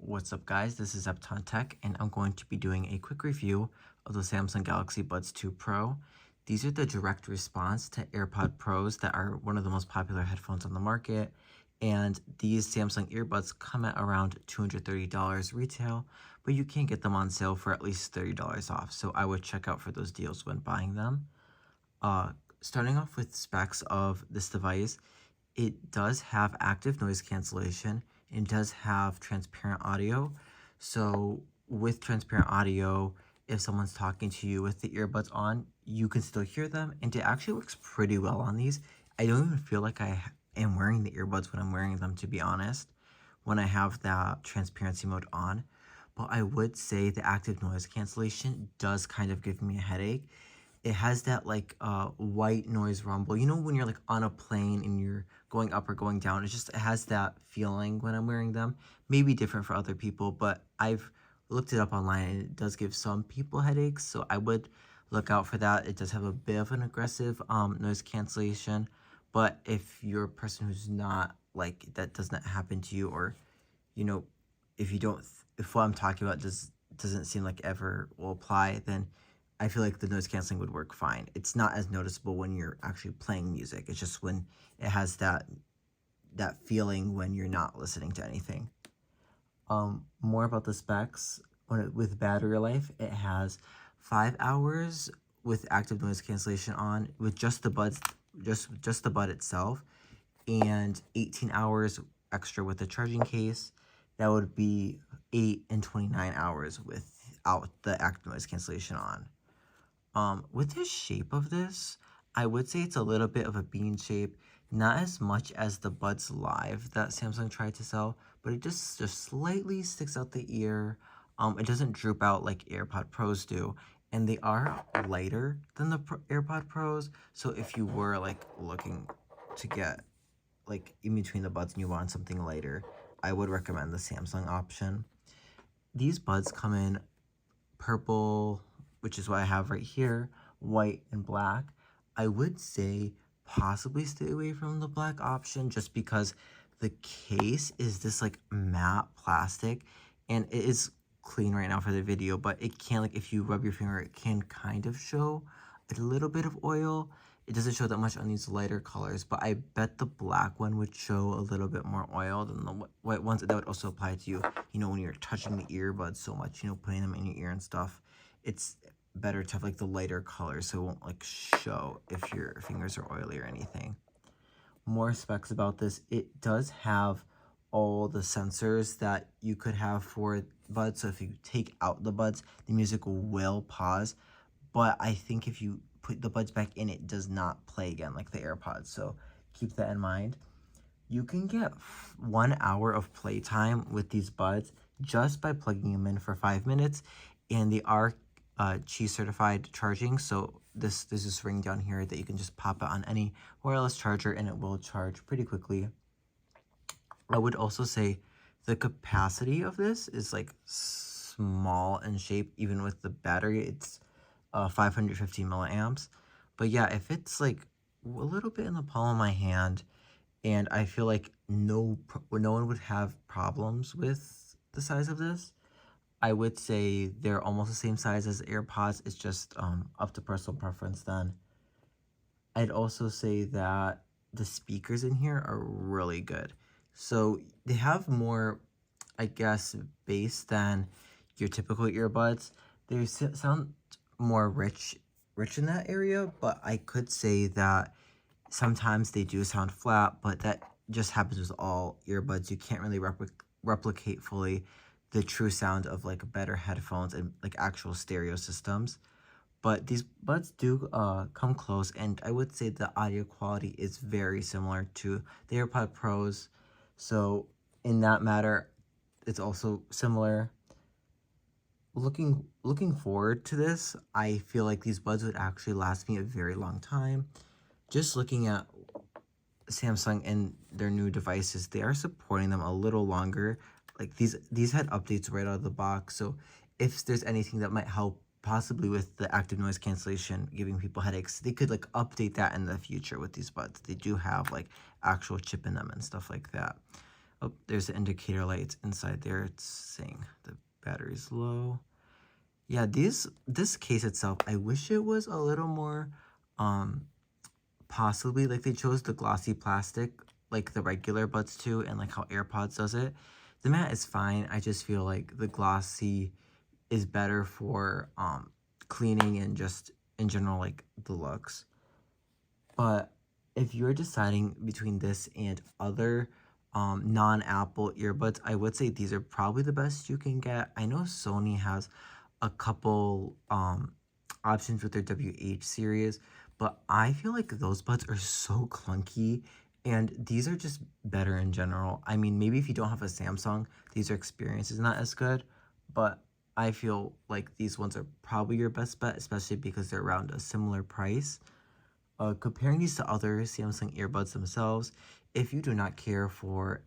What's up guys, this is Epton Tech and I'm going to be doing a quick review of the Samsung Galaxy Buds 2 Pro. These are the direct response to AirPod Pros that are one of the most popular headphones on the market, and these Samsung earbuds come at around $230 retail, but you can get them on sale for at least $30 off, so I would check out for those deals when buying them. Starting off with specs of this device, it does have active noise cancellation. It does have transparent audio. So with transparent audio, if someone's talking to you with the earbuds on, you can still hear them, and it actually works pretty well on these. I don't even feel like I am wearing the earbuds when I'm wearing them, to be honest, when I have that transparency mode on. But I would say the active noise cancellation does kind of give me a headache. It has that like white noise rumble. You know when you're like on a plane and you're going up or going down, it has that feeling when I'm wearing them. Maybe different for other people, but I've looked it up online and it does give some people headaches, so I would look out for that. It does have a bit of an aggressive noise cancellation, but if you're a person who's not like that, does not happen to you, or you know, if you don't, if what I'm talking about doesn't seem like ever will apply, then I feel like the noise canceling would work fine. It's not as noticeable when you're actually playing music. It's just when it has that feeling when you're not listening to anything. More about the specs. With battery life, it has 5 hours with active noise cancellation on with just the buds, just the bud itself, and 18 hours extra with the charging case. That would be 8 and 29 hours without the active noise cancellation on. With the shape of this, I would say it's a little bit of a bean shape, not as much as the Buds Live that Samsung tried to sell, but it just slightly sticks out the ear. It doesn't droop out like AirPod Pros do, and they are lighter than the AirPod Pros, so if you were like looking to get like in between the buds and you want something lighter, I would recommend the Samsung option. These buds come in purple, which is what I have right here, white and black. I would say possibly stay away from the black option just because the case is this like matte plastic, and it is clean right now for the video, but it can, like, if you rub your finger, it can kind of show a little bit of oil. It doesn't show that much on these lighter colors, but I bet the black one would show a little bit more oil than the white ones. That would also apply to you, you know, when you're touching the earbuds so much, you know, putting them in your ear and stuff. It's better to have like the lighter colors so it won't like show if your fingers are oily or anything. More specs about this, it does have all the sensors that you could have for buds. So if you take out the buds, the music will pause, but I think if you put the buds back in, it does not play again like the AirPods, so keep that in mind. You can get 1 hour of playtime with these buds just by plugging them in for 5 minutes, and they are Qi certified charging, so there's this ring down here that you can just pop it on any wireless charger and it will charge pretty quickly. I would also say the capacity of this is like small in shape. Even with the battery, it's 550 milliamps. But yeah, if it's like a little bit in the palm of my hand, and I feel like no one would have problems with the size of this, I would say they're almost the same size as AirPods. It's just up to personal preference then. I'd also say that the speakers in here are really good. So they have more, I guess, bass than your typical earbuds. They sound more rich in that area, but I could say that sometimes they do sound flat, but that just happens with all earbuds. You can't really replicate fully the true sound of like better headphones and like actual stereo systems. But these buds do come close, and I would say the audio quality is very similar to the AirPod Pros. So in that matter, it's also similar. Looking forward to this, I feel like these buds would actually last me a very long time. Just looking at Samsung and their new devices, they are supporting them a little longer. Like these had updates right out of the box, so if there's anything that might help possibly with the active noise cancellation giving people headaches, they could like update that in the future with these buds. They do have like actual chip in them and stuff like that. Oh, there's the indicator lights inside there. It's saying the battery's low. Yeah, this case itself, I wish it was a little more, possibly like they chose the glossy plastic, like the regular Buds 2 and like how AirPods does it. The matte is fine. I just feel like the glossy is better for cleaning and just in general like the looks. But if you're deciding between this and other non-Apple earbuds, I would say these are probably the best you can get. I know Sony has a couple options with their WH series, but I feel like those buds are so clunky and these are just better in general. I mean, maybe if you don't have a Samsung, these experience is not as good, but I feel like these ones are probably your best bet, especially because they're around a similar price. Comparing these to other Samsung earbuds themselves, if you do not care for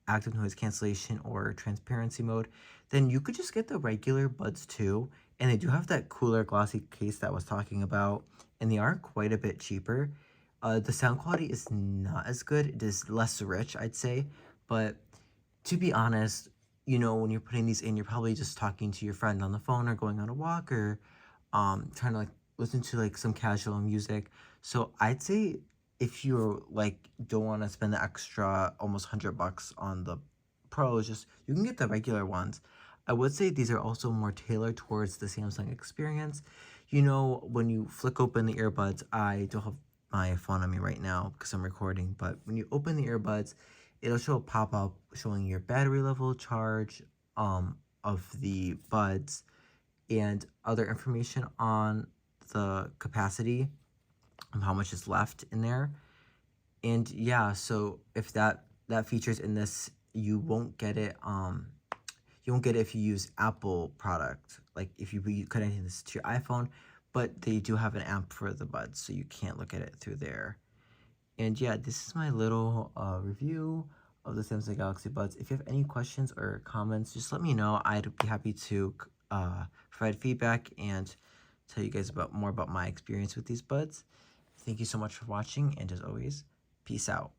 active noise cancellation or transparency mode, then you could just get the regular Buds 2, and they do have that cooler glossy case that I was talking about, and they are quite a bit cheaper. The sound quality is not as good, it is less rich, I'd say, but to be honest, you know, when you're putting these in, you're probably just talking to your friend on the phone or going on a walk or trying to like listen to like some casual music. So I'd say if you're like don't want to spend the extra almost $100 on the pros, just you can get the regular ones. I would say these are also more tailored towards the Samsung experience. You know, when you flick open the earbuds, I don't have my phone on me right now because I'm recording, but when you open the earbuds, it'll show a pop-up showing your battery level, charge of the buds, and other information on the capacity of how much is left in there. And yeah, so if that features in this, you won't get it you won't get it if you use Apple product, like if you be connecting this to your iPhone, but they do have an app for the buds, so you can't look at it through there. And yeah, this is my little review of the Samsung Galaxy Buds. If you have any questions or comments, just let me know. I'd be happy to provide feedback and tell you guys more about my experience with these buds. Thank you so much for watching, and as always, peace out.